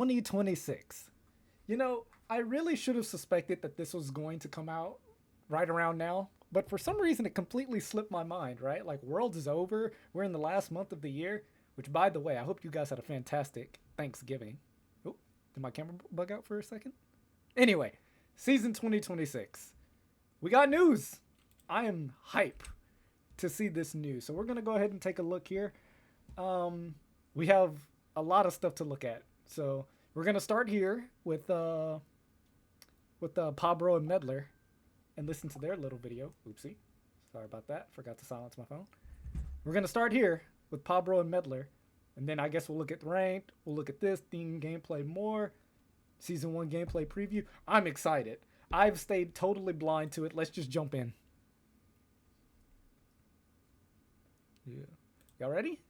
2026. You know, I really should have suspected that this was going to come out right around now, but for some reason it completely slipped my mind, right? Like, Worlds is over. We're in the last month of the year, which, by the way, I hope you guys had a fantastic Thanksgiving. Oh, did my camera bug out for a second? Anyway, season 2026. We got news. I am hype to see this news. So we're going to go ahead and take a look here. We have a lot of stuff to look at. So we're going to start here with Pabro and Medler and listen to their little video. Oopsie. Sorry about that. Forgot to silence my phone. We're going to start here with Pabro and Medler. And then I guess we'll look at ranked. We'll look at this theme gameplay more. Season 1 gameplay preview. I'm excited. I've stayed totally blind to it. Let's just jump in. Yeah. Y'all ready?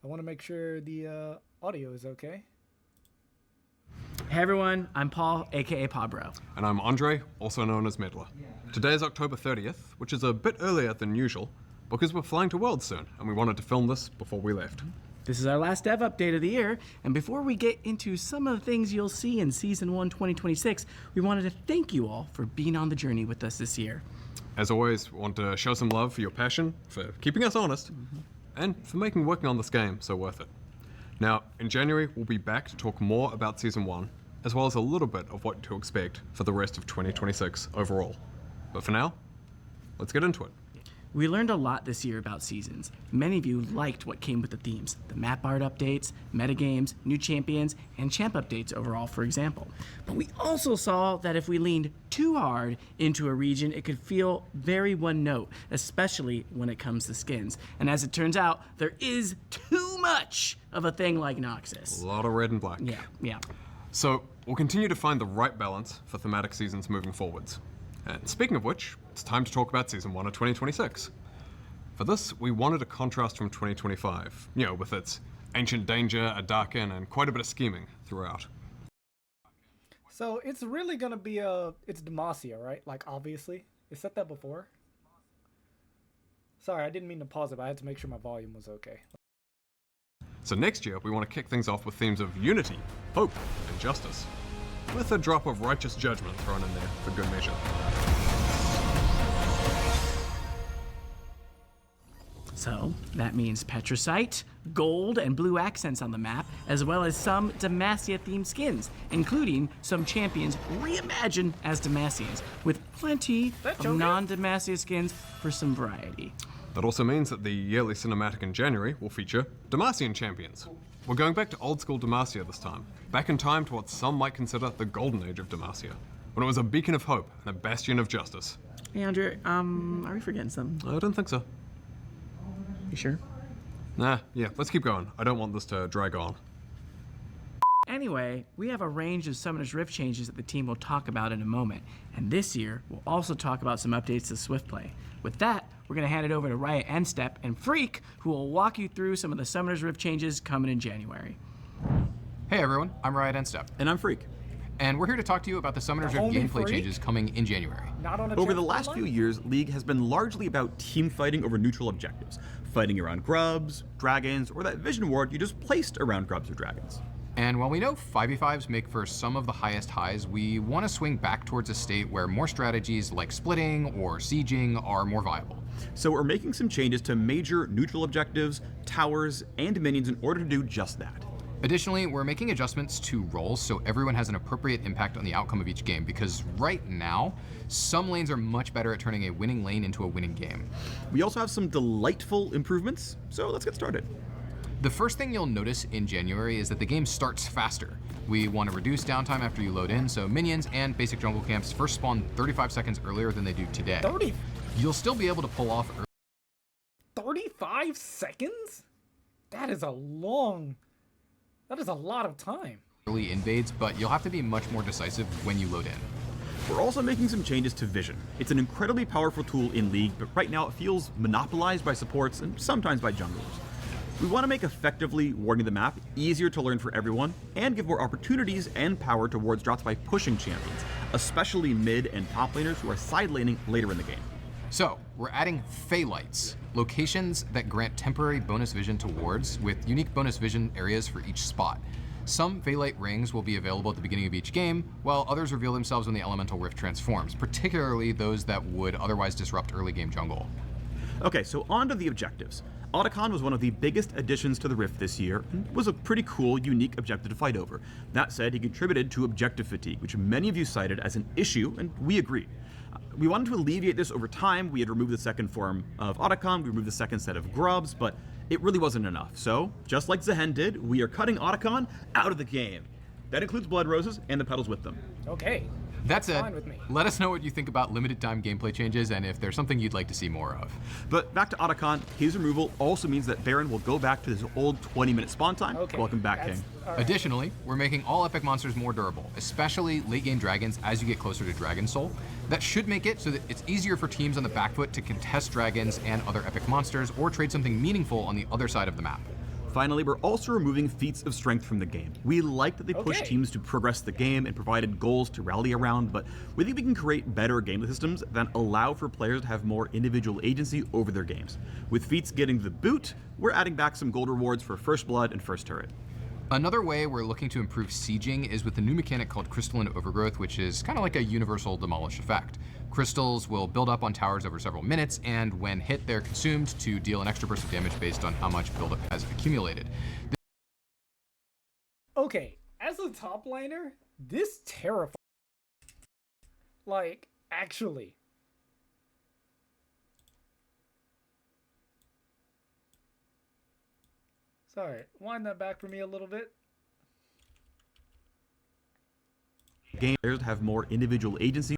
I want to make sure the audio is okay. Hey everyone, I'm Paul, aka Pabro. And I'm Andre, also known as Medler. Today is October 30th, which is a bit earlier than usual, because we're flying to Worlds soon, and we wanted to film this before we left. This is our last dev update of the year, and before we get into some of the things you'll see in Season 1 2026, we wanted to thank you all for being on the journey with us this year. As always, we want to show some love for your passion, for keeping us honest, and for making working on this game so worth it. Now, in January, we'll be back to talk more about Season 1, as well as a little bit of what to expect for the rest of 2026 overall. But for now, let's get into it. We learned a lot this year about seasons. Many of you liked what came with the themes, the map art updates, metagames, new champions, and champ updates overall, for example. But we also saw that if we leaned too hard into a region, it could feel very one note, especially when it comes to skins. And as it turns out, there is too much of a thing like Noxus. A lot of red and black. Yeah. So, we'll continue to find the right balance for thematic seasons moving forwards. And speaking of which, it's time to talk about Season 1 of 2026. For this, we wanted a contrast from 2025, with its ancient danger, a dark inn, and quite a bit of scheming throughout. So it's really going to be it's Demacia, right? Like, obviously. It said that before. Sorry, I didn't mean to pause it, but I had to make sure my volume was okay. So next year, we want to kick things off with themes of unity, hope, and justice, with a drop of righteous judgment thrown in there for good measure. So that means Petricite, gold, and blue accents on the map, as well as some Demacia-themed skins, including some champions reimagined as Demacians, with plenty of non-Demacia skins for some variety. That also means that the yearly cinematic in January will feature Demacian champions. We're going back to old-school Demacia this time, back in time to what some might consider the golden age of Demacia, when it was a beacon of hope and a bastion of justice. Hey, Andre, are we forgetting something? I don't think so. You sure? Nah, yeah, let's keep going. I don't want this to drag on. Anyway, we have a range of Summoner's Rift changes that the team will talk about in a moment, and this year, we'll also talk about some updates to Swift Play. With that, we're going to hand it over to Riot Endstep and Freak, who will walk you through some of the Summoner's Rift changes coming in January. Hey everyone, I'm Riot Endstep. And I'm Freak. And we're here to talk to you about the Summoner's Rift gameplay changes coming in January. Over the last few years, League has been largely about team fighting over neutral objectives. Fighting around grubs, dragons, or that vision ward you just placed around grubs or dragons. And while we know 5v5s make for some of the highest highs, we want to swing back towards a state where more strategies like splitting or sieging are more viable. So we're making some changes to major neutral objectives, towers, and minions in order to do just that. Additionally, we're making adjustments to roles so everyone has an appropriate impact on the outcome of each game, because right now, some lanes are much better at turning a winning lane into a winning game. We also have some delightful improvements, so let's get started. The first thing you'll notice in January is that the game starts faster. We want to reduce downtime after you load in, so minions and basic jungle camps first spawn 35 seconds earlier than they do today. 30? You'll still be able to pull off 35 seconds? That is a lot of time. Early invades, but you'll have to be much more decisive when you load in. We're also making some changes to Vision. It's an incredibly powerful tool in League, but right now it feels monopolized by supports and sometimes by junglers. We want to make effectively warding the map easier to learn for everyone, and give more opportunities and power towards drops by pushing champions, especially mid and top laners who are side laning later in the game. So, we're adding Phaelites, locations that grant temporary bonus vision to wards with unique bonus vision areas for each spot. Some Phalite rings will be available at the beginning of each game, while others reveal themselves when the Elemental Rift transforms, particularly those that would otherwise disrupt early game jungle. Okay, so on to the objectives. Otacon was one of the biggest additions to the Rift this year, and was a pretty cool, unique objective to fight over. That said, he contributed to objective fatigue, which many of you cited as an issue, and we agreed. We wanted to alleviate this over time. We had removed the second form of Otacon, we removed the second set of grubs, but it really wasn't enough. So, just like Zehen did, we are cutting Otacon out of the game. That includes Blood Roses and the petals with them. Okay. That's it. Fine with me. Let us know what you think about limited time gameplay changes and if there's something you'd like to see more of. But back to Otacon, his removal also means that Baron will go back to his old 20-minute spawn time. Okay. Welcome back, That's- King. all right. Additionally, we're making all epic monsters more durable, especially late game dragons as you get closer to Dragon Soul. That should make it so that it's easier for teams on the back foot to contest dragons and other epic monsters or trade something meaningful on the other side of the map. Finally, we're also removing feats of strength from the game. We like that they push Okay. teams to progress the game and provided goals to rally around, but we think we can create better gameplay systems that allow for players to have more individual agency over their games. With feats getting the boot, we're adding back some gold rewards for First Blood and First Turret. Another way we're looking to improve sieging is with the new mechanic called Crystalline Overgrowth, which is kind of like a universal demolish effect. Crystals will build up on towers over several minutes, and when hit, they're consumed to deal an extra burst of damage based on how much buildup has accumulated. Okay, as a top liner, this terrifies. Like, actually. Sorry, wind that back for me a little bit. Game players have more individual agency.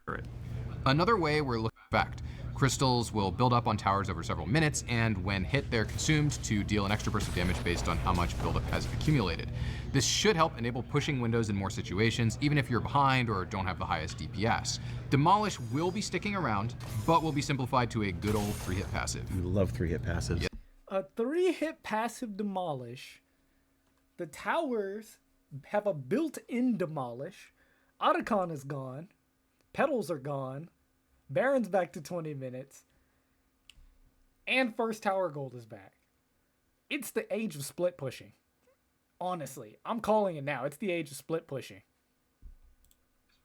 Another way we're looking at effect. Crystals will build up on towers over several minutes, and when hit, they're consumed to deal an extra burst of damage based on how much buildup has accumulated. This should help enable pushing windows in more situations, even if you're behind or don't have the highest DPS. Demolish will be sticking around, but will be simplified to a good old 3-hit passive. We love 3-hit passives. A 3-hit passive demolish. The towers have a built-in demolish. Otacon is gone. Petals are gone. Baron's back to 20 minutes. And first tower gold is back. It's the age of split pushing. Honestly, I'm calling it now. It's the age of split pushing.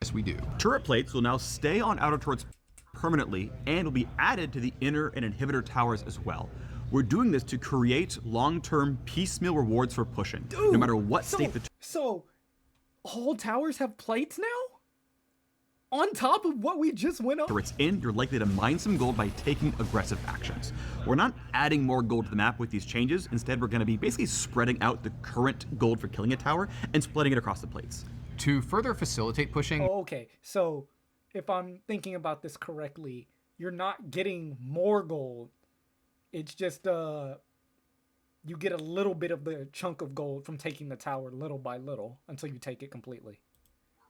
Yes, we do. Turret plates will now stay on outer turrets permanently and will be added to the inner and inhibitor towers as well. We're doing this to create long-term piecemeal rewards for pushing, no matter what state the So, all towers have plates now? On top of what we just went over? turret's in, you're likely to mine some gold by taking aggressive actions. We're not adding more gold to the map with these changes. Instead, we're going to be basically spreading out the current gold for killing a tower and splitting it across the plates. To further facilitate pushing, Okay, so if I'm thinking about this correctly, you're not getting more gold. It's just you get a little bit of the chunk of gold from taking the tower little by little until you take it completely.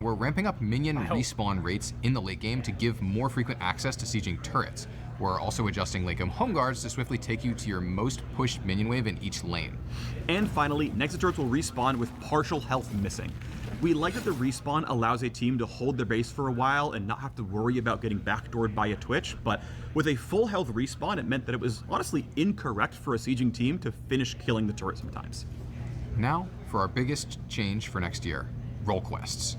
we're ramping up minion hope. respawn rates in the late game to give more frequent access to sieging turrets. We're also adjusting late game home guards to swiftly take you to your most pushed minion wave in each lane. And finally, Nexus turrets will respawn with partial health missing. We like that the respawn allows a team to hold their base for a while and not have to worry about getting backdoored by a Twitch, but with a full health respawn, it meant that it was honestly incorrect for a sieging team to finish killing the turret sometimes. Now, for our biggest change for next year, role quests.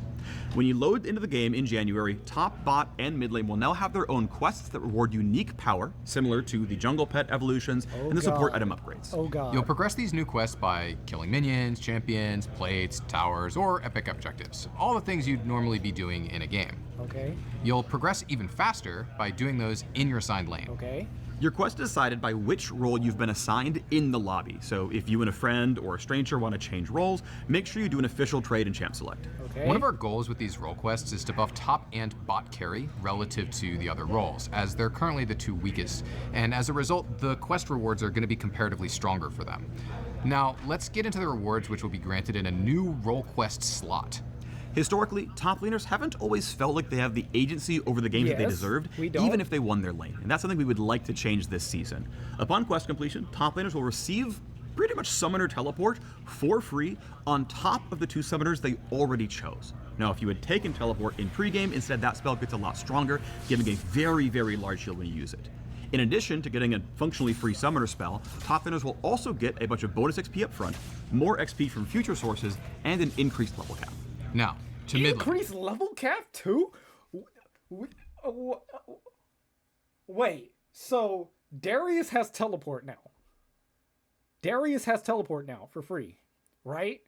When you load into the game in January, top, bot, and mid lane will now have their own quests that reward unique power, similar to the jungle pet evolutions and the support God. item upgrades. Oh god. You'll progress these new quests by killing minions, champions, plates, towers, or epic objectives. All the things you'd normally be doing in a game. Okay, You'll progress even faster by doing those in your assigned lane. okay. Your quest is decided by which role you've been assigned in the lobby. So if you and a friend or a stranger want to change roles, make sure you do an official trade in Champ Select. Okay. One of our goals with these role quests is to buff top and bot carry relative to the other roles, as they're currently the two weakest, and as a result, the quest rewards are going to be comparatively stronger for them. Now, let's get into the rewards which will be granted in a new role quest slot. Historically, top laners haven't always felt like they have the agency over the games that they Yes, deserved, we don't. even if they won their lane. And that's something we would like to change this season. Upon quest completion, top laners will receive pretty much Summoner Teleport for free on top of the two summoners they already chose. Now, if you had taken Teleport in pregame, instead that spell gets a lot stronger, giving a very, very large shield when you use it. In addition to getting a functionally free summoner spell, top laners will also get a bunch of bonus XP up front, more XP from future sources, and an increased level cap. Now, to mid lane. Increase level cap too? Wait, so Darius has teleport now. Darius has teleport now for free, right?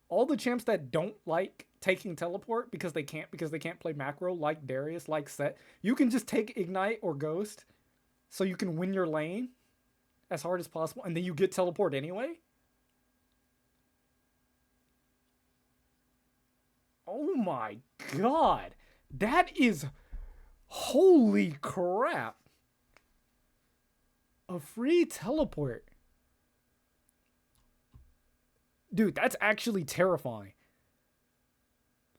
All the champs that don't like taking teleport because they can't play macro like Darius, like Set, you can just take Ignite or Ghost so you can win your lane as hard as possible, and then you get teleport anyway? Oh my god. That is... Holy crap. A free teleport. Dude, that's actually terrifying.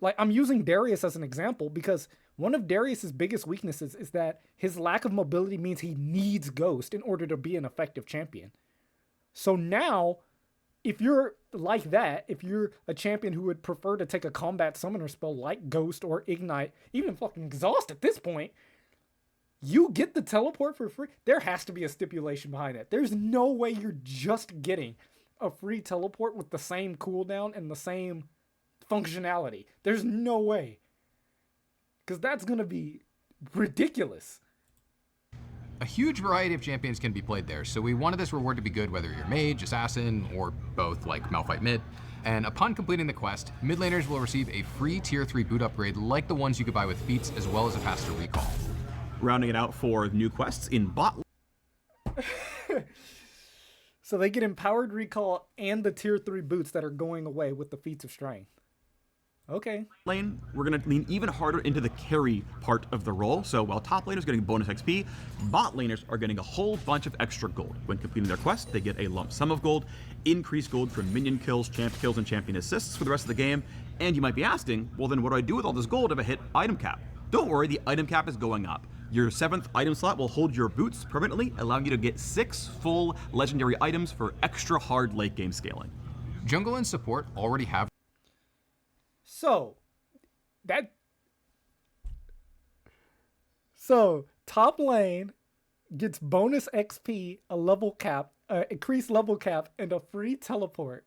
Like, I'm using Darius as an example because one of Darius's biggest weaknesses is that his lack of mobility means he needs Ghost in order to be an effective champion. So now, if you're like that, if you're a champion who would prefer to take a combat summoner spell like Ghost or Ignite, even fucking Exhaust at this point, you get the teleport for free. There has to be a stipulation behind it. There's no way you're just getting a free teleport with the same cooldown and the same functionality. There's no way. Because that's going to be ridiculous. A huge variety of champions can be played there, so we wanted this reward to be good whether you're mage, assassin, or both like Malphite mid. And upon completing the quest, mid laners will receive a free tier 3 boot upgrade like the ones you could buy with feats, as well as a faster recall. Rounding it out for new quests in bot So they get empowered recall and the tier 3 boots that are going away with the feats of strength. Okay. lane, we're going to lean even harder into the carry part of the role. So while top laners are getting bonus XP, bot laners are getting a whole bunch of extra gold. When completing their quest, they get a lump sum of gold, increased gold from minion kills, champ kills, and champion assists for the rest of the game. And you might be asking, well then what do I do with all this gold if I hit item cap? Don't worry, the item cap is going up. Your 7th item slot will hold your boots permanently, allowing you to get 6 full legendary items for extra hard late game scaling. Jungle and support already have. So top lane gets bonus XP, a level cap, increased level cap, and a free teleport.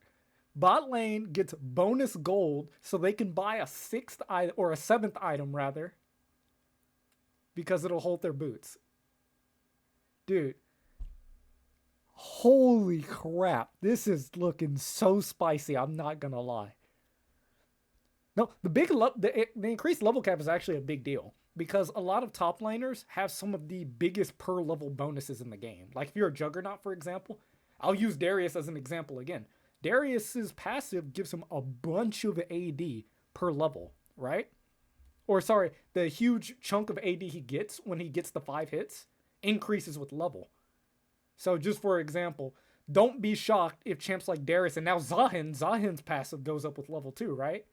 Bot lane gets bonus gold so they can buy a 6th item, or a 7th item rather, because it'll hold their boots. Dude. Holy crap. This is looking so spicy, I'm not gonna lie. No, the increased level cap is actually a big deal because a lot of top laners have some of the biggest per level bonuses in the game. Like if you're a Juggernaut, for example, I'll use Darius as an example again. Darius's passive gives him a bunch of AD per level, right? Or sorry, the huge chunk of AD he gets when he gets the 5 hits increases with level. So just for example, don't be shocked if champs like Darius and now Zahin's passive goes up with level 2, right?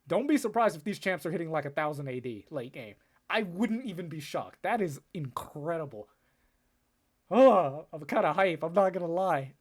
Don't be surprised if these champs are hitting like 1,000 AD late game. I wouldn't even be shocked. That is incredible. Oh, I'm kind of hype. I'm not going to lie.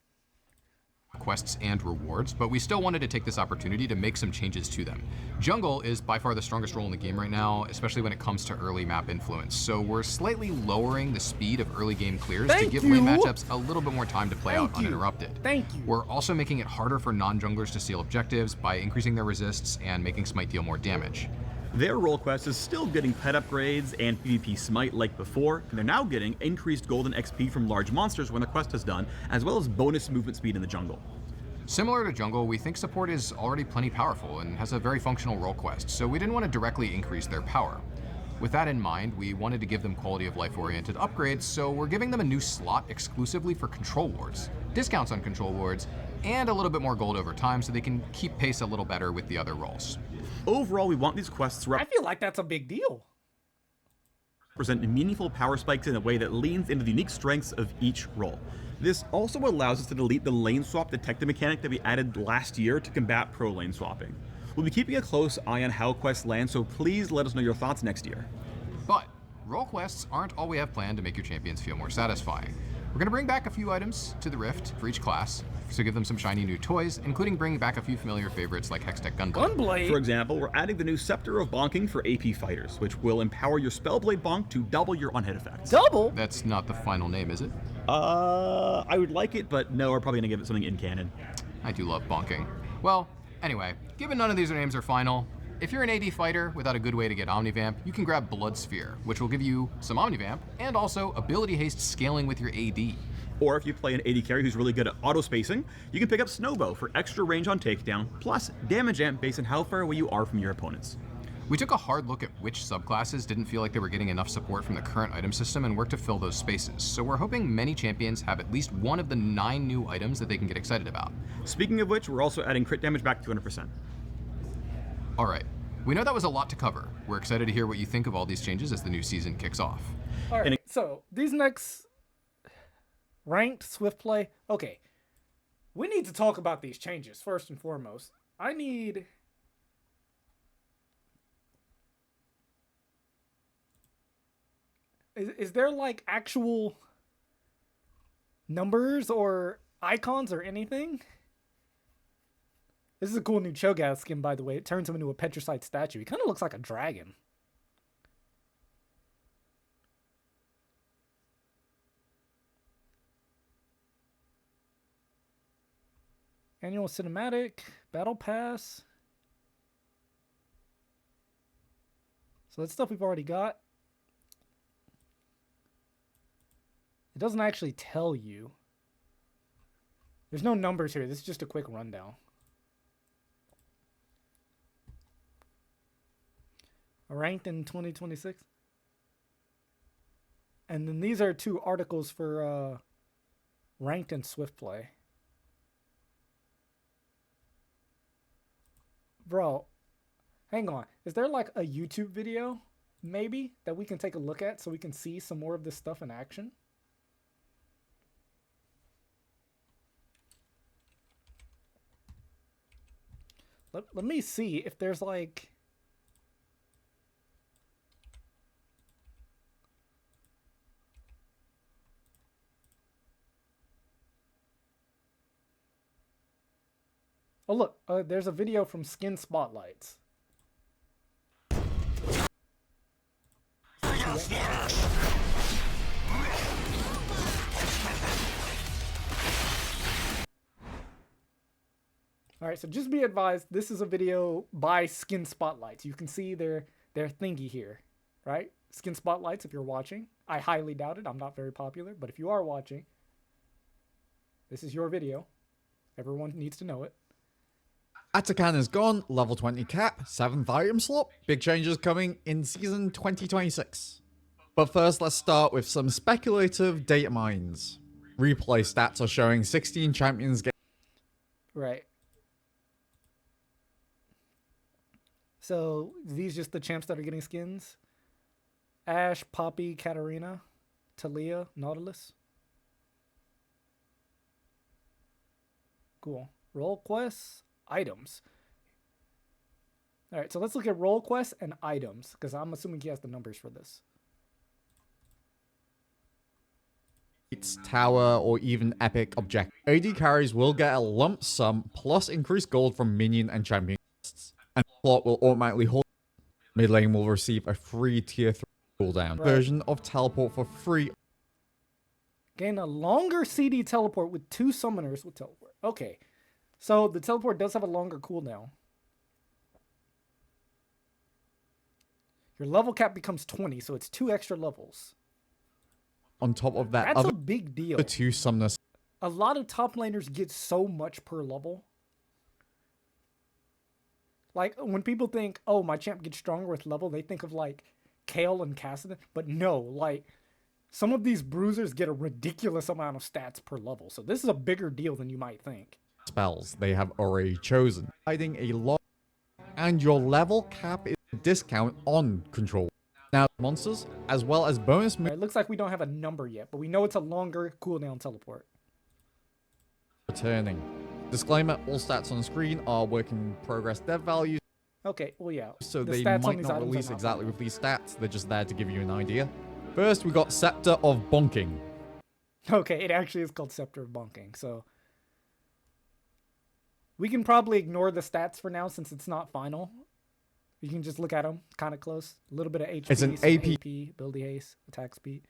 Quests and rewards, but we still wanted to take this opportunity to make some changes to them. Jungle is by far the strongest role in the game right now, especially when it comes to early map influence. So we're slightly lowering the speed of early game clears to give lane matchups a little bit more time to play out uninterrupted. Thank you. We're also making it harder for non-junglers to steal objectives by increasing their resists and making Smite deal more damage. Their role quest is still getting pet upgrades and PvP smite like before, and they're now getting increased golden XP from large monsters when the quest is done, as well as bonus movement speed in the jungle. Similar to jungle, we think support is already plenty powerful and has a very functional role quest, so we didn't want to directly increase their power. With that in mind, we wanted to give them quality of life oriented upgrades, so we're giving them a new slot exclusively for control wards, discounts on control wards, and a little bit more gold over time so they can keep pace a little better with the other roles. Overall, we want these quests I feel like that's a big deal. represent meaningful power spikes in a way that leans into the unique strengths of each role. This also allows us to delete the lane swap detective mechanic that we added last year to combat pro lane swapping. We'll be keeping a close eye on how quests land, so please let us know your thoughts next year. But role quests aren't all we have planned to make your champions feel more satisfying. We're going to bring back a few items to the Rift for each class, so give them some shiny new toys, including bringing back a few familiar favorites like Hextech Gunblade. Gunblade? For example, we're adding the new Scepter of Bonking for AP fighters, which will empower your Spellblade Bonk to double your on-hit effects. Double? That's not the final name, is it? I would like it, but no, we're probably gonna give it something in canon. I do love bonking. Well, anyway, given none of these names are final, if you're an AD fighter without a good way to get Omnivamp, you can grab Blood Sphere, which will give you some Omnivamp and also ability haste scaling with your AD. Or if you play an AD carry who's really good at auto-spacing, you can pick up Snowbow for extra range on takedown, plus damage amp based on how far away you are from your opponents. We took a hard look at which subclasses didn't feel like they were getting enough support from the current item system and worked to fill those spaces, so we're hoping many champions have at least one of the 9 new items that they can get excited about. Speaking of which, we're also adding crit damage back to 200%. Alright, we know that was a lot to cover. We're excited to hear what you think of all these changes as the new season kicks off. Alright, so these next ranked Swift play. Okay, we need to talk about these changes first and foremost. I need... Is there like actual numbers or icons or anything? This is a cool new Cho'Gath skin, by the way. It turns him into a petrified statue. He kind of looks like a dragon. Annual cinematic, battle pass. So that's stuff we've already got. It doesn't actually tell you. There's no numbers here. This is just a quick rundown. Ranked in 2026. And then these are 2 articles for ranked in Swift play. Bro, hang on. Is there like a YouTube video, maybe, that we can take a look at so we can see some more of this stuff in action? Let me see if there's like... Oh look, there's a video from Skin Spotlights. Alright, so just be advised, this is a video by Skin Spotlights. You can see their thingy here, right? Skin Spotlights, if you're watching. I highly doubt it. I'm not very popular, but if you are watching, this is your video. Everyone needs to know it. Atakan is gone, level 20 cap, 7th item slot. Big changes coming in season 2026. But first, let's start with some speculative data mines. Replay stats are showing 16 champions get... Right. So, these just the champs that are getting skins? Ashe, Poppy, Katarina, Talia, Nautilus. Cool. Role quests, items. Alright, so let's look at role quests and items, because I'm assuming he has the numbers for this. It's tower or even epic objective. AD carries will get a lump sum plus increased gold from minion and champion quests. And plot will automatically hold. Mid lane will receive a free tier 3 cooldown version of teleport for free. Gain a longer CD teleport with 2 summoners with teleport. Okay. So the teleport does have a longer cooldown. Your level cap becomes 20, so it's 2 extra levels. On top of that, That's a big deal. The 2 summoners. A lot of top laners get so much per level. Like, when people think, oh, my champ gets stronger with level, they think of, like, Kayle and Kassadin. But no, like, some of these bruisers get a ridiculous amount of stats per level. So this is a bigger deal than you might think. Spells they have already chosen. Hiding a lot. And your level cap is a discount on control. Now, monsters, as well as bonus moves. It looks like we don't have a number yet, but we know it's a longer cooldown teleport. Returning. Disclaimer, all stats on the screen are work in progress dev values. Okay, well, yeah. So the they stats on might these not items are release not exactly valid. with these stats. They're just there to give you an idea. First, we got Scepter of Bonking. Okay, it actually is called Scepter of Bonking, so we can probably ignore the stats for now since it's not final. You can just look at them kind of close. A little bit of HP, It's an some AP. ability haste, attack speed.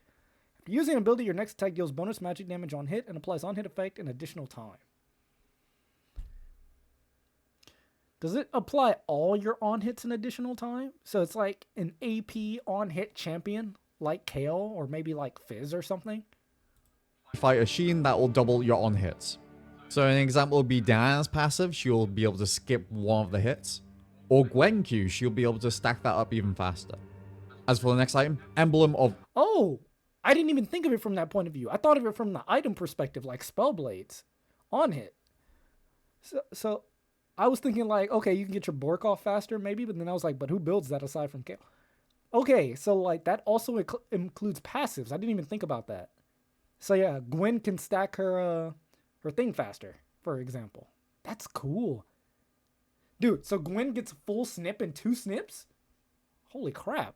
After using an ability, your next attack deals bonus magic damage on hit and applies on hit effect in additional time. Does it apply all your on hits in additional time? So it's like an AP on hit champion like Kale or maybe like Fizz or something? Fight a Sheen that will double your on hits. So an example would be Diana's passive, she'll be able to skip one of the hits. Or Gwen Q, she'll be able to stack that up even faster. As for the next item, Emblem of... Oh, I didn't even think of it from that point of view. I thought of it from the item perspective, like spell blades on hit. So I was thinking like, okay, you can get your Bork off faster maybe, but then I was like, but who builds that aside from Kale? Okay, so like that also includes passives. I didn't even think about that. So yeah, Gwen can stack her thing faster, for example. That's cool. Dude, so Gwen gets full snip and 2 snips? Holy crap.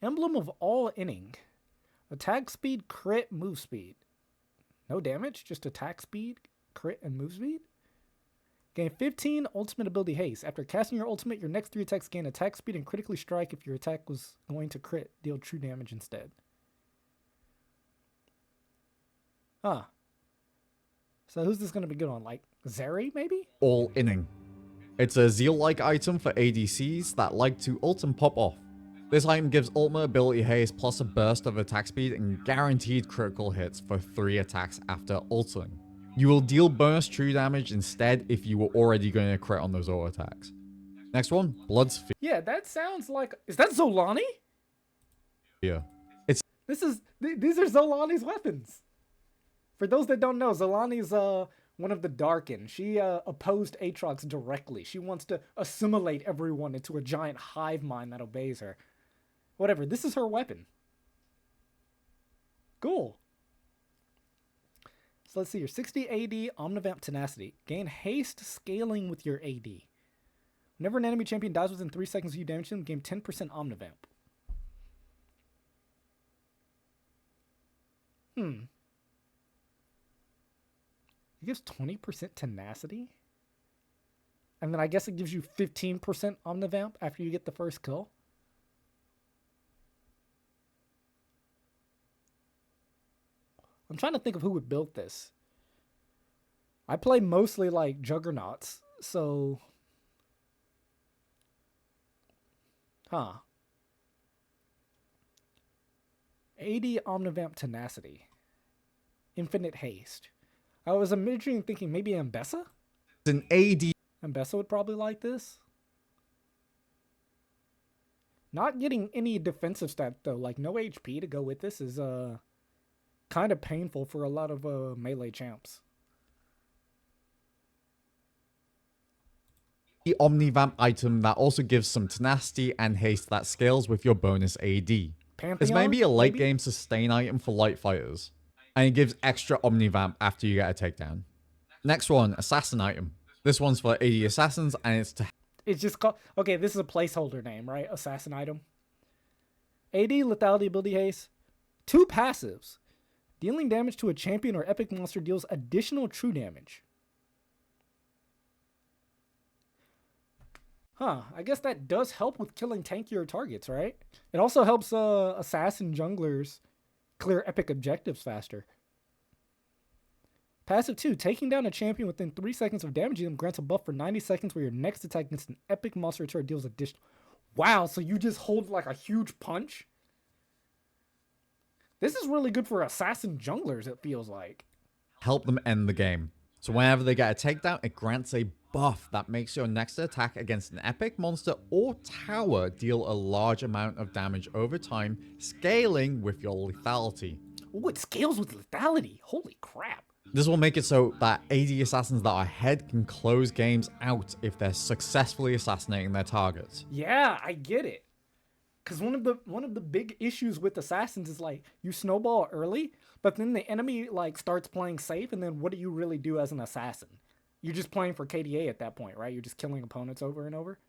Emblem of all inning. Attack speed, crit, move speed. No damage, just attack speed, crit, and move speed? Gain 15 ultimate ability haste. After casting your ultimate, your next 3 attacks gain attack speed and critically strike if your attack was going to crit. Deal true damage instead. Huh. So who's this going to be good on? Like Zeri, maybe? all inning. It's a Zeal-like item for ADCs that like to ult and pop off. This item gives ultimate ability haste plus a burst of attack speed and guaranteed critical hits for 3 attacks after ulting. You will deal bonus true damage instead if you were already going to crit on those auto attacks. Next one, Blood's Yeah, that sounds like... Is that Zolani? Fear. It's These are Zolani's weapons. For those that don't know, Zolani's one of the Darkin. She opposed Aatrox directly. She wants to assimilate everyone into a giant hive mind that obeys her. Whatever, this is her weapon. Cool. So let's see here. 60 AD, Omnivamp Tenacity. Gain haste scaling with your AD. Whenever an enemy champion dies within 3 seconds you damage them, gain 10% Omnivamp. It gives 20% tenacity? And then I guess it gives you 15% Omnivamp after you get the first kill? I'm trying to think of who would build this. I play mostly like Juggernauts, so... Huh. 80 Omnivamp Tenacity. Infinite Haste. I was imagining thinking maybe Ambessa? an AD. Ambessa would probably like this. Not getting any defensive stat though, like no HP to go with this is kind of painful for a lot of melee champs. The Omnivamp item that also gives some tenacity and haste that scales with your bonus AD. Pantheon, It's maybe a late maybe? game sustain item for light fighters. And it gives extra Omnivamp after you get a takedown. Next one, Assassin item. This one's for AD Assassins and it's to It's just called... Okay, this is a placeholder name, right? Assassin item. AD Lethality Ability Haste. 2 passives. Dealing damage to a champion or epic monster deals additional true damage. Huh, I guess that does help with killing tankier targets, right? It also helps assassin junglers clear epic objectives faster. Passive 2, taking down a champion within 3 seconds of damaging them grants a buff for 90 seconds where your next attack against an epic monster turret deals additional... Wow, so you just hold like a huge punch? This is really good for assassin junglers, it feels like. help them end the game. So whenever they get a takedown, it grants a buff that makes your next attack against an epic monster or tower deal a large amount of damage over time, scaling with your lethality. Ooh, it scales with lethality. Holy crap. This will make it so that AD assassins that are ahead can close games out if they're successfully assassinating their targets. Yeah, I get it. Because one of the big issues with assassins is like you snowball early, but then the enemy like starts playing safe, and then what do you really do as an assassin? You're just playing for KDA at that point, right? You're just killing opponents over and over.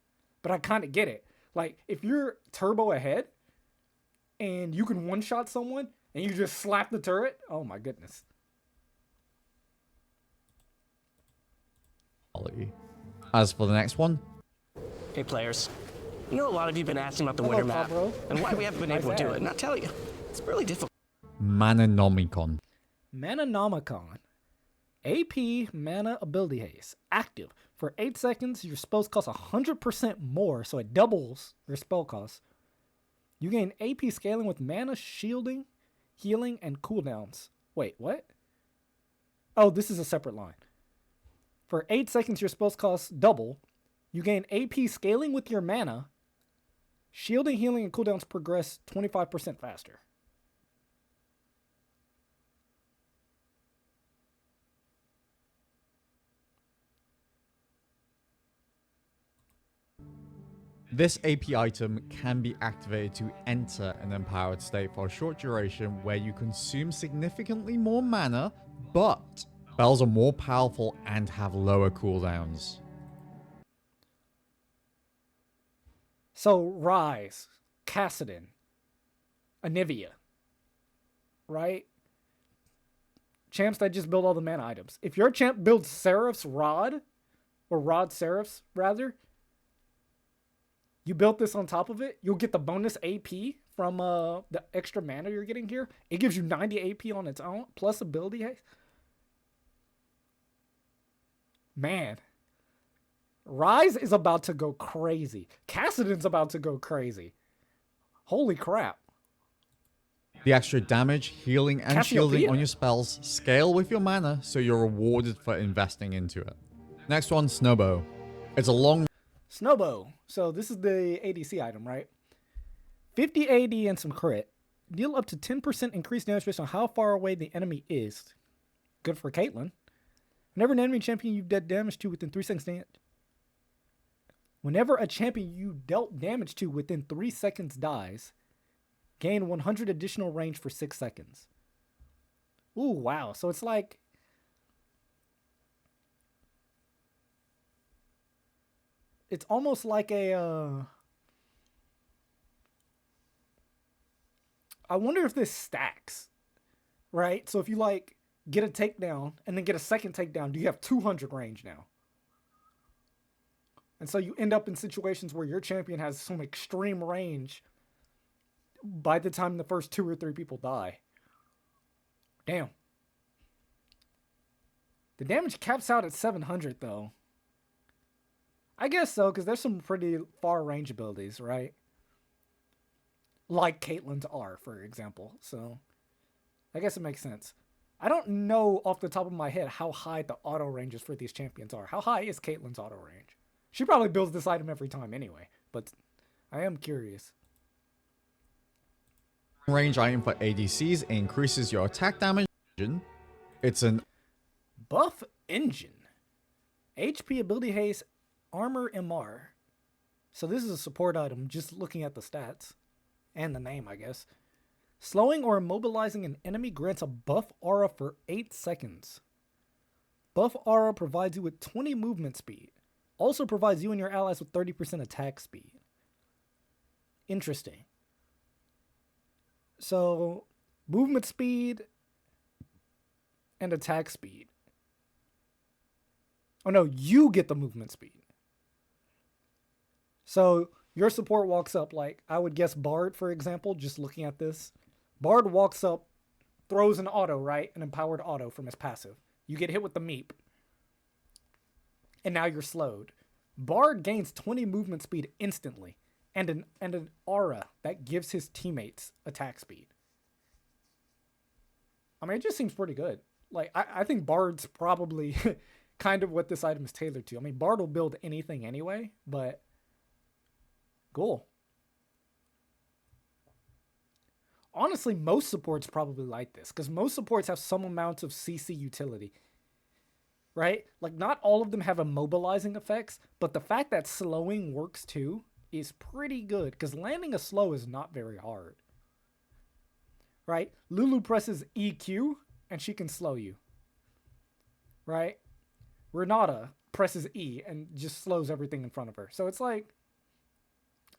But I kind of get it. Like if you're turbo ahead and you can one-shot someone, And you just slap the turret? Oh my goodness. As for the next one, Hey players, you know a lot of you have been asking about the Hello, winter map Pablo. and why we haven't been Nice able to do ad. it, and I'll tell you, it's really difficult. Mananomicon. Mananomicon. AP Mana Ability Haste. Active. For 8 seconds, your spells cost 100% more, so it doubles your spell cost. You gain AP scaling with mana, shielding, healing, and cooldowns. Wait, what? Oh, this is a separate line. For 8 seconds, your spells cost double. You gain AP scaling with your mana. Shielding, healing, and cooldowns progress 25% faster. This AP item can be activated to enter an empowered state for a short duration where you consume significantly more mana, but spells are more powerful and have lower cooldowns. So, Rise, Cassidon, Anivia, right? Champs that just build all the mana items. If your champ builds Seraph's Rod, or Rod Seraph's, rather, you built this on top of it, you'll get the bonus AP from the extra mana you're getting here. It gives you 90 AP on its own, plus ability haste. Man. Rise is about to go crazy. Cassidon's about to go crazy. Holy crap. The extra damage, healing, and shielding Cassiopeia. on your spells scale with your mana, so you're rewarded for investing into it. Next one, Snowbow. It's a long Snowbow. So this is the ADC item, right? 50 AD and some crit. Deal up to 10% increased damage based on how far away the enemy is. Good for Caitlyn. Whenever an enemy champion you've dealt damage to within 3 seconds Whenever a champion you dealt damage to within 3 seconds dies, gain 100 additional range for 6 seconds. Ooh, wow. So it's like... It's almost like a... I wonder if this stacks, right? So if you like get a takedown and then get a second takedown, do you have 200 range now? And so you end up in situations where your champion has some extreme range by the time the first 2 or 3 people die. Damn. The damage caps out at 700 though. I guess so, because there's some pretty far range abilities, right? Like Caitlyn's are, for example. So I guess it makes sense. I don't know off the top of my head how high the auto ranges for these champions are. How high is Caitlyn's auto range? She probably builds this item every time anyway, but I am curious. range item for ADCs, increases your attack damage. It's an Buff Engine. HP ability haste, armor MR. So this is a support item, just looking at the stats. And the name, I guess. Slowing or immobilizing an enemy grants a buff aura for 8 seconds. Buff aura provides you with 20 movement speed. Also provides you and your allies with 30% attack speed. Interesting. So, movement speed and attack speed. Oh no, you get the movement speed. So, your support walks up like, I would guess Bard, for example, just looking at this. Bard walks up, throws an auto, right? An empowered auto from his passive. You get hit with the meep. And now you're slowed. Bard gains 20 movement speed instantly. And an aura that gives his teammates attack speed. I mean, it just seems pretty good. Like, I think Bard's probably kind of what this item is tailored to. I mean, Bard will build anything anyway, but cool. Honestly, most supports probably like this, because most supports have some amount of CC utility. Right? Like, not all of them have immobilizing effects, but the fact that slowing works too is pretty good, because landing a slow is not very hard. Right? Lulu presses EQ, and she can slow you. Right? Renata presses E, and just slows everything in front of her. So it's like,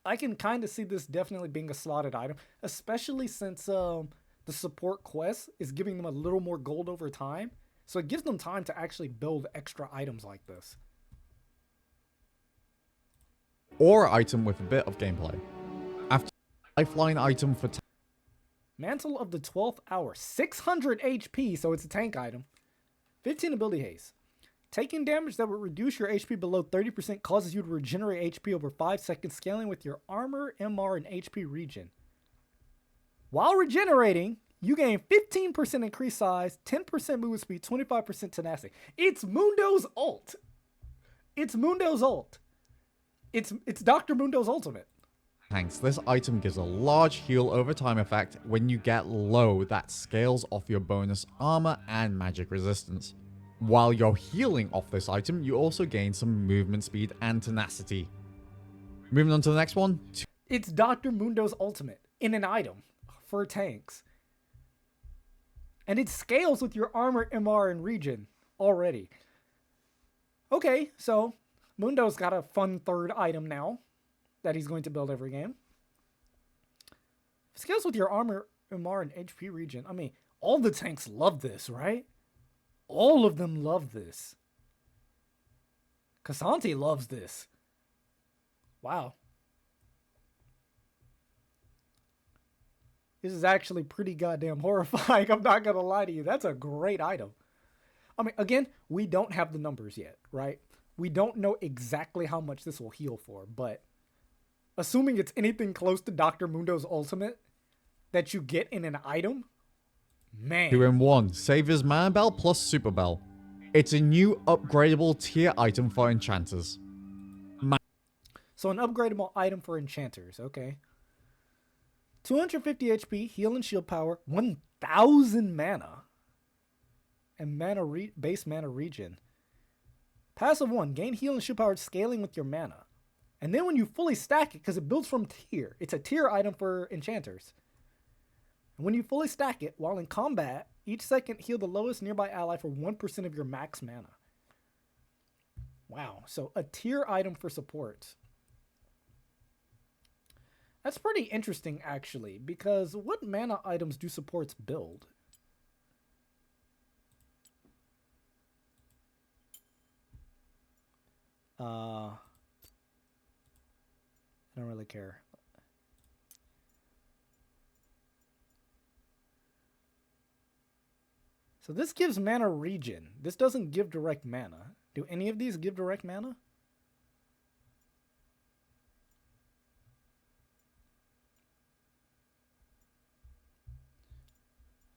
I can kind of see this definitely being a slotted item, especially since the the support quest is giving them a little more gold over time. So it gives them time to actually build extra items like this. Aura item with a bit of gameplay. After lifeline item for Mantle of the 12th Hour. 600 HP, so it's a tank item. 15 ability haste. Taking damage that would reduce your HP below 30% causes you to regenerate HP over 5 seconds, scaling with your armor, MR, and HP regen. While regenerating, you gain 15% increased size, 10% movement speed, 25% tenacity. It's Mundo's ult. It's Mundo's ult. It's Dr. Mundo's ultimate. tanks. This item gives a large heal over time effect when you get low that scales off your bonus armor and magic resistance. While you're healing off this item, you also gain some movement speed and tenacity. Moving on to the next one. It's Dr. Mundo's ultimate in an item for tanks. And it scales with your armor, MR, and regen already. Okay, so Mundo's got a fun third item now that he's going to build every game. Scales with your armor, MR, and HP regen. I mean, all the tanks love this, right? All of them love this. Casanti loves this. Wow. This is actually pretty goddamn horrifying. I'm not going to lie to you. That's a great item. I mean, again, we don't have the numbers yet, right? We don't know exactly how much this will heal for, but assuming it's anything close to Dr. Mundo's ultimate that you get in an item, man. 2 in 1. Savior's Mana Bell plus Super Bell. It's a new upgradable tier item for enchanters. So an upgradable item for enchanters, okay. 250 HP, heal and shield power, 1000 mana. And base mana regen. Passive 1, gain heal and shield power scaling with your mana. And then when you fully stack it, because it builds from tier, it's a tier item for enchanters. And when you fully stack it, while in combat, each second heal the lowest nearby ally for 1% of your max mana. Wow, so a tier item for support. That's pretty interesting, actually, because what mana items do supports build? I don't really care. So this gives mana regen. This doesn't give direct mana. Do any of these give direct mana?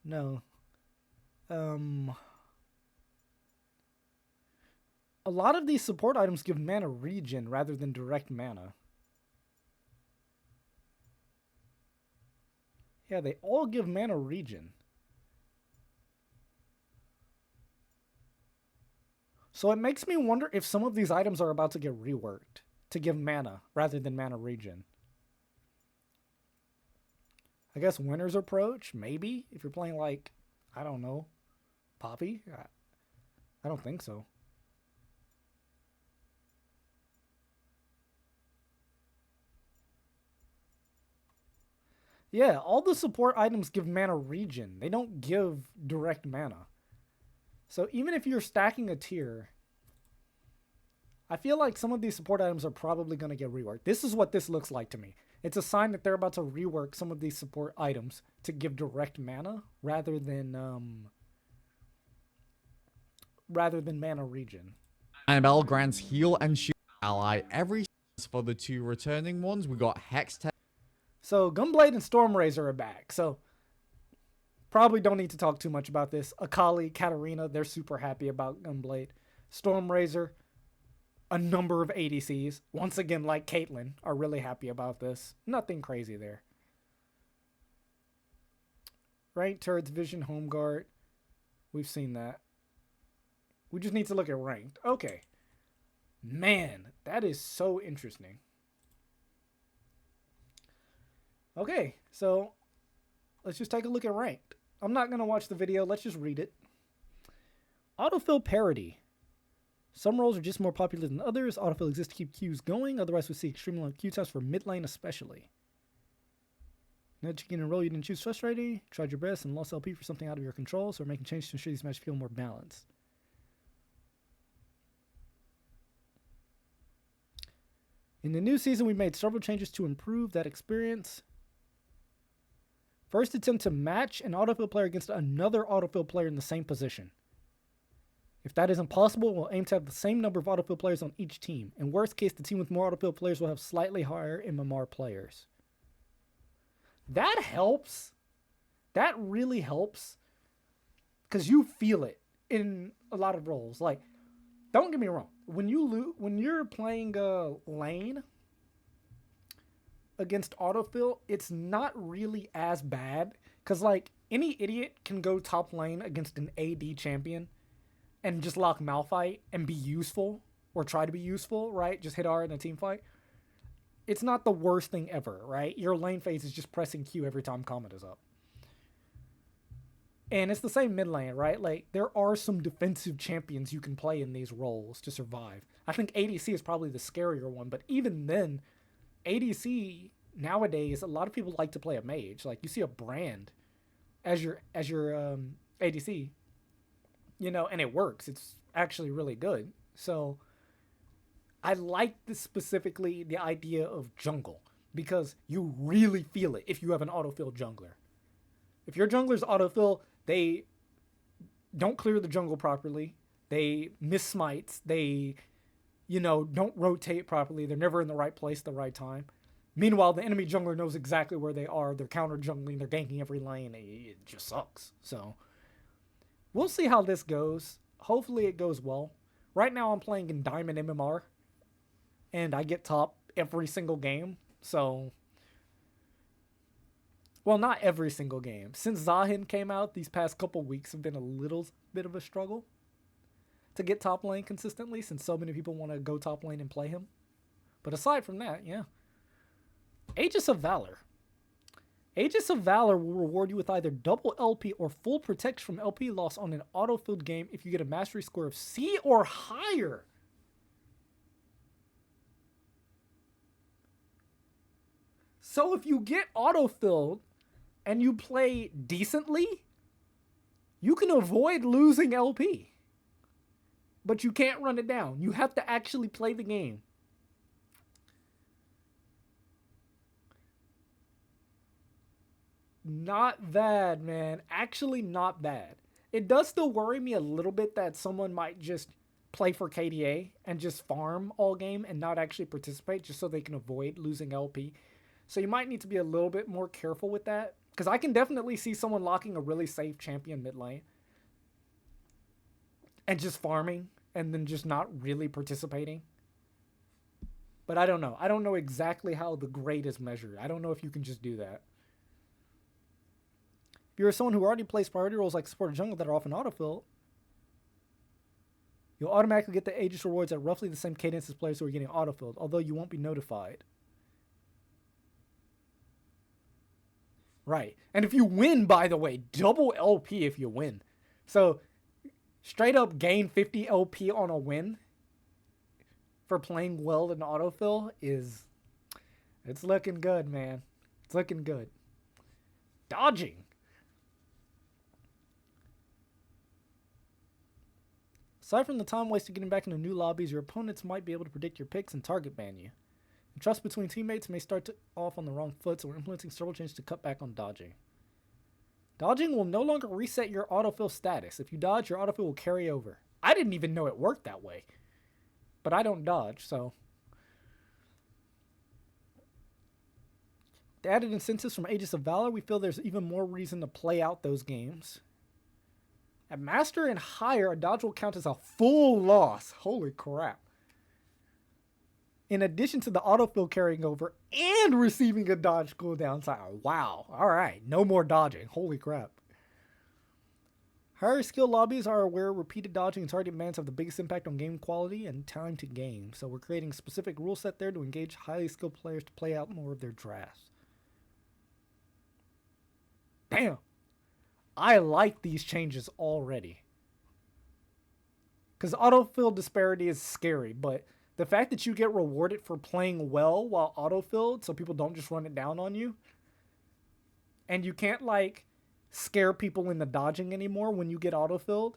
No. A lot of these support items give mana regen rather than direct mana. Yeah, they all give mana regen. So it makes me wonder if some of these items are about to get reworked to give mana rather than mana regen. I guess Winter's Approach, maybe? If you're playing like, I don't know, Poppy? I don't think so. Yeah, all the support items give mana regen. They don't give direct mana. So even if you're stacking a tier, I feel like some of these support items are probably going to get reworked. This is what this looks like to me. It's a sign that they're about to rework some of these support items to give direct mana rather than mana regen. Annabelle grants heal and shield ally every for the 2 returning ones. We got Hex Tech. So Gunblade and Stormrazor are back. So probably don't need to talk too much about this. Akali, Katarina, they're super happy about Gunblade. Stormrazor, a number of ADCs, once again like Caitlyn, are really happy about this. Nothing crazy there. Ranked turrets, Vision, Home Guard. We've seen that. We just need to look at ranked. Okay. Man, that is so interesting. Okay, so let's just take a look at ranked. I'm not going to watch the video. Let's just read it. Autofill parity. Some roles are just more popular than others. Autofill exists to keep queues going. Otherwise, we see extremely long queue times for mid lane especially. Now that you can enroll, you didn't choose frustrating, tried your best, and lost LP for something out of your control, so we're making changes to ensure these matches feel more balanced. In the new season, we made several changes to improve that experience. First, attempt to match an autofill player against another autofill player in the same position. If that isn't possible, we'll aim to have the same number of autofill players on each team. In worst case, the team with more autofill players will have slightly higher MMR players. That helps. That really helps. Because you feel it in a lot of roles. Like, don't get me wrong. When you're playing lane against autofill, it's not really as bad. Because, like, any idiot can go top lane against an AD champion and just lock Malphite and be useful. Or try to be useful, right? Just hit R in a team fight. It's not the worst thing ever, right? Your lane phase is just pressing Q every time Comet is up. And it's the same mid lane, right? Like, there are some defensive champions you can play in these roles to survive. I think ADC is probably the scarier one, but even then, ADC nowadays, a lot of people like to play a mage. Like, you see a Brand as your ADC, you know, and it works. It's actually really good. So I like this specifically, the idea of jungle, because you really feel it if you have an autofill jungler. If your jungler's autofill, they don't clear the jungle properly. They miss smites. They, you know, don't rotate properly. They're never in the right place at the right time. Meanwhile, the enemy jungler knows exactly where they are. They're counter jungling. They're ganking every lane. It just sucks. So we'll see how this goes. Hopefully it goes well. Right now I'm playing in Diamond MMR. And I get top every single game. So, well, not every single game. Since Zahin came out, these past couple weeks have been a little bit of a struggle to get top lane consistently, since so many people want to go top lane and play him. But aside from that, yeah. Aegis of Valor. Aegis of Valor will reward you with either double LP or full protection from LP loss on an auto-filled game if you get a mastery score of C or higher. So if you get auto-filled and you play decently, you can avoid losing LP. But you can't run it down. You have to actually play the game. Not bad, man. Actually not bad. It does still worry me a little bit that someone might just play for KDA and just farm all game and not actually participate just so they can avoid losing LP. So you might need to be a little bit more careful with that. Because I can definitely see someone locking a really safe champion mid lane and just farming and then just not really participating. But I don't know. I don't know exactly how the grade is measured. I don't know if you can just do that. If you're someone who already plays priority roles like support or jungle that are often autofill, you'll automatically get the Aegis rewards at roughly the same cadence as players who are getting autofilled, although you won't be notified. Right. And if you win, by the way, double LP if you win. So, straight up gain 50 LP on a win for playing well in autofill is... It's looking good, man. It's looking good. Dodging. Aside from the time wasted getting back into new lobbies, your opponents might be able to predict your picks and target ban you. And trust between teammates may start off on the wrong foot, so we're implementing several changes to cut back on dodging. Dodging will no longer reset your autofill status. If you dodge, your autofill will carry over. I didn't even know it worked that way. But I don't dodge, so... The added incentives from Aegis of Valor, we feel there's even more reason to play out those games. At Master and higher, a dodge will count as a full loss. Holy crap. In addition to the autofill carrying over and receiving a dodge cooldown time. Wow. Alright. No more dodging. Holy crap. Higher skill lobbies are where repeated dodging and target bans have the biggest impact on game quality and time to game. So we're creating a specific rule set there to engage highly skilled players to play out more of their drafts. Damn. I like these changes already. Because autofill disparity is scary, but the fact that you get rewarded for playing well while autofilled, so people don't just run it down on you, And you can't, like, scare people into dodging anymore when you get autofilled.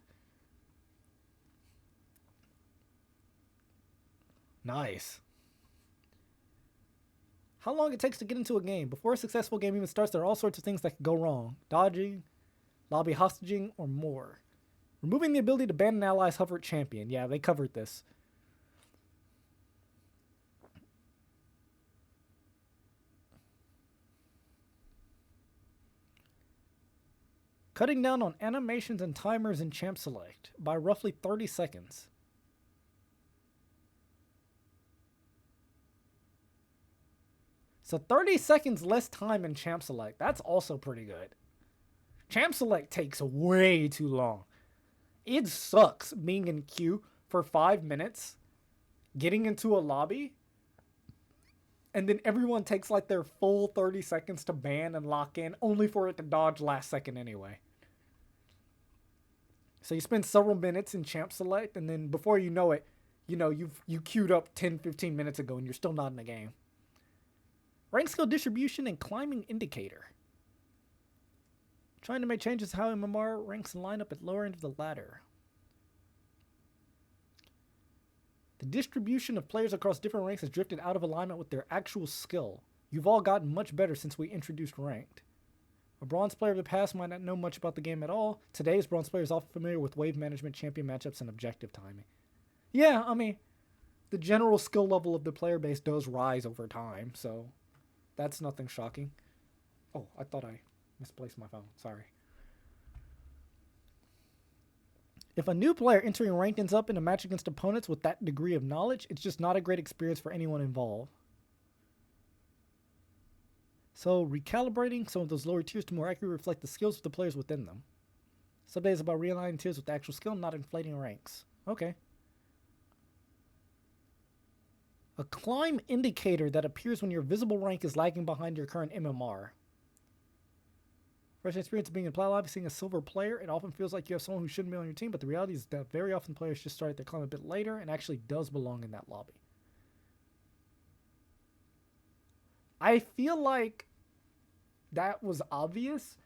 Nice. How long it takes to get into a game. Before a successful game even starts, there are all sorts of things that can go wrong. Dodging, lobby hostaging, or more. Removing the ability to ban an ally's hover champion. Yeah, they covered this. Cutting down on animations and timers in Champ Select by roughly 30 seconds. So 30 seconds less time in Champ Select. That's also pretty good. Champ Select takes way too long. It sucks being in queue for 5 minutes, getting into a lobby, and then everyone takes like their full 30 seconds to ban and lock in, only for it to dodge last second anyway. So you spend several minutes in Champ Select, and then before you know it, you queued up 10, 15 minutes ago, and you're still not in the game. Rank skill distribution and climbing indicator. Trying to make changes to how MMR ranks and line up at lower end of the ladder. The distribution of players across different ranks has drifted out of alignment with their actual skill. You've all gotten much better since we introduced ranked. A bronze player of the past might not know much about the game at all. Today's bronze player is often familiar with wave management, champion matchups, and objective timing. Yeah, I mean, the general skill level of the player base does rise over time, so that's nothing shocking. Oh, I thought I misplaced my phone. Sorry. If a new player entering ranked ends up in a match against opponents with that degree of knowledge, it's just not a great experience for anyone involved. So, recalibrating some of those lower tiers to more accurately reflect the skills of the players within them. Some days about realigning tiers with the actual skill, not inflating ranks. Okay. A climb indicator that appears when your visible rank is lagging behind your current MMR. Fresh experience of being in play lobby, seeing a silver player, it often feels like you have someone who shouldn't be on your team, but the reality is that very often players just start their climb a bit later and actually does belong in that lobby. I feel like that was obvious.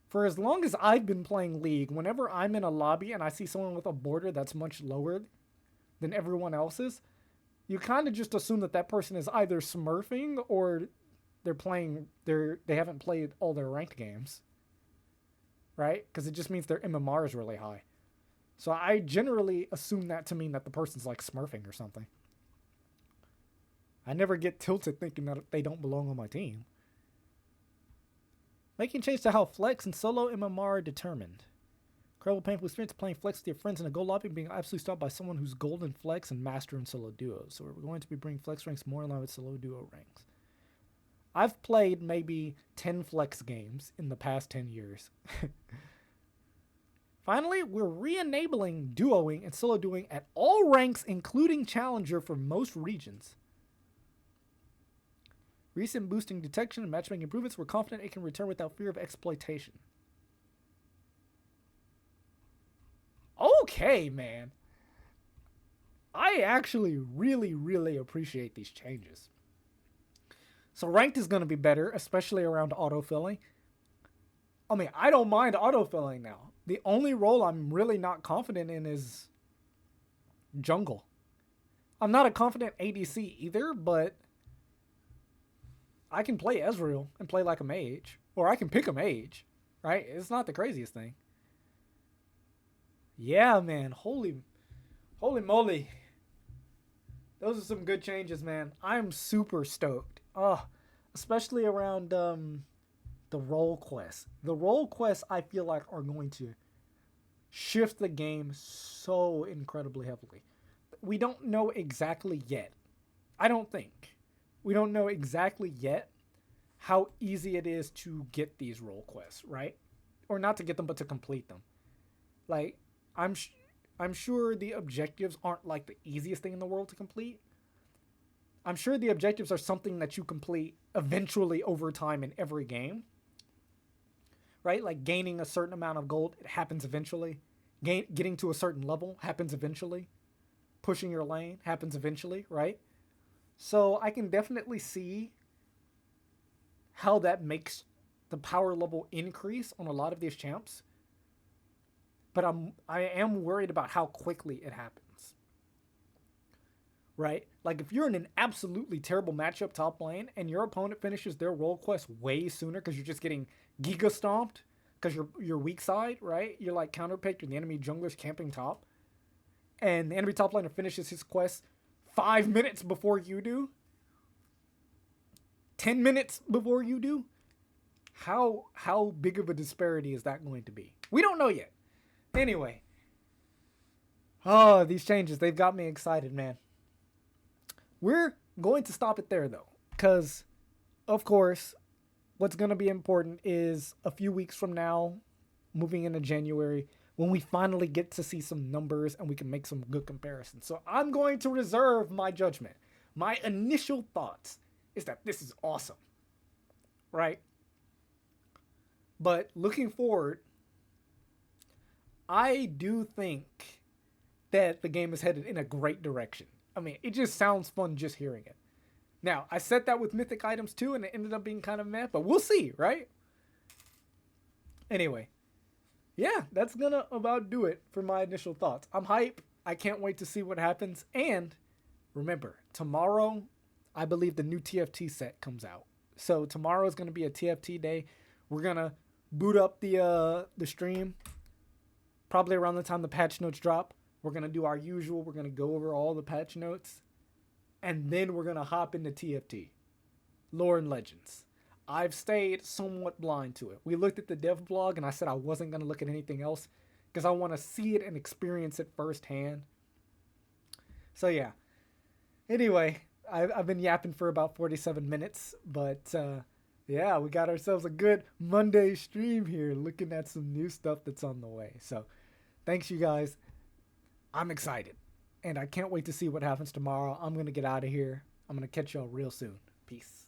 For as long as I've been playing League, whenever I'm in a lobby and I see someone with a border that's much lower than everyone else's, you kind of just assume that that person is either smurfing or they haven't played all their ranked games. Right? Because it just means their MMR is really high. So I generally assume that to mean that the person's like smurfing or something. I never get tilted thinking that they don't belong on my team. Making change to how flex and solo MMR are determined. Incredible painful experience playing flex with your friends in a gold lobby and being absolutely stopped by someone who's gold in flex and master in solo duos. So we're going to be bringing flex ranks more in line with solo duo ranks. I've played maybe 10 flex games in the past 10 years. Finally, we're re-enabling duoing and solo duoing at all ranks, including Challenger for most regions. Recent boosting detection and matchmaking improvements, we're confident it can return without fear of exploitation. Okay, man. I actually really, really appreciate these changes. So ranked is going to be better, especially around autofilling. I mean, I don't mind autofilling now. The only role I'm really not confident in is jungle. I'm not a confident ADC either, but I can play Ezreal and play like a mage. Or I can pick a mage, right? It's not the craziest thing. Yeah, man. Holy moly. Those are some good changes, man. I'm super stoked. Especially around the role quests. The role quests, I feel like, are going to shift the game so incredibly heavily. We don't know exactly yet. I don't think. We don't know exactly yet how easy it is to get these role quests, right? Or not to get them, but to complete them. Like, I'm sure the objectives aren't like the easiest thing in the world to complete. I'm sure the objectives are something that you complete eventually over time in every game. Right? Like gaining a certain amount of gold, it happens eventually. Getting to a certain level happens eventually. Pushing your lane happens eventually, right? So I can definitely see how that makes the power level increase on a lot of these champs, but I am worried about how quickly it happens. Right? Like if you're in an absolutely terrible matchup top lane and your opponent finishes their role quest way sooner because you're just getting giga stomped because you're weak side, right? You're like counterpicked and the enemy jungler's camping top, and the enemy top laner finishes his quest 5 minutes before you do, 10 minutes before you do. How big of a disparity is that going to be? We don't know yet. Anyway. Oh, these changes, they've got me excited, man. We're going to stop it there, though, because, of course, what's going to be important is a few weeks from now, moving into January, when we finally get to see some numbers and we can make some good comparisons. So I'm going to reserve my judgment. My initial thoughts is that this is awesome, right? But looking forward, I do think that the game is headed in a great direction. I mean, it just sounds fun just hearing it. Now, I said that with mythic items too, and it ended up being kind of meh, but we'll see, right? Anyway, yeah, that's gonna about do it for my initial thoughts. I'm hype. I can't wait to see what happens. And remember, tomorrow, I believe the new TFT set comes out. So tomorrow is gonna be a TFT day. We're gonna boot up the stream probably around the time the patch notes drop. We're going to do our usual. We're going to go over all the patch notes. And then we're going to hop into TFT. Lore and Legends. I've stayed somewhat blind to it. We looked at the dev blog and I said I wasn't going to look at anything else because I want to see it and experience it firsthand. So yeah. Anyway, I've been yapping for about 47 minutes. But yeah, we got ourselves a good Monday stream here looking at some new stuff that's on the way. So thanks, you guys. I'm excited, and I can't wait to see what happens tomorrow. I'm going to get out of here. I'm going to catch y'all real soon. Peace.